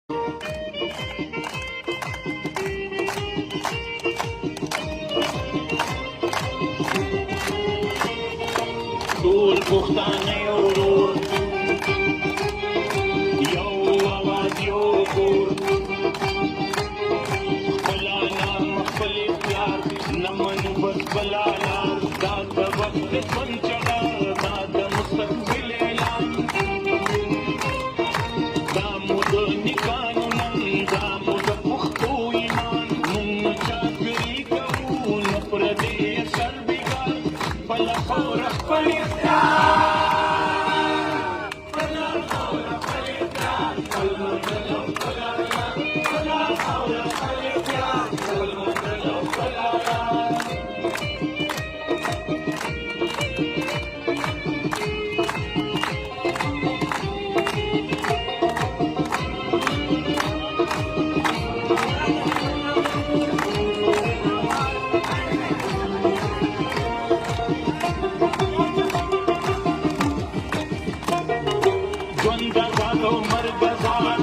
ټول پښتانه یو ورور، یو اواز یو کور، خپله لار خپل اختیار نه منو بس بله لار، دا د وخت د ژوند چغه، دا د مستقبل اعلان، دا مو د نیکانو نن، دا مو د پښتو ایمان، مونږ نه چاپېري کوو نه پردی اثر بېګار، خپله خاوره خپل ژوند ازاد او مرګ ازاد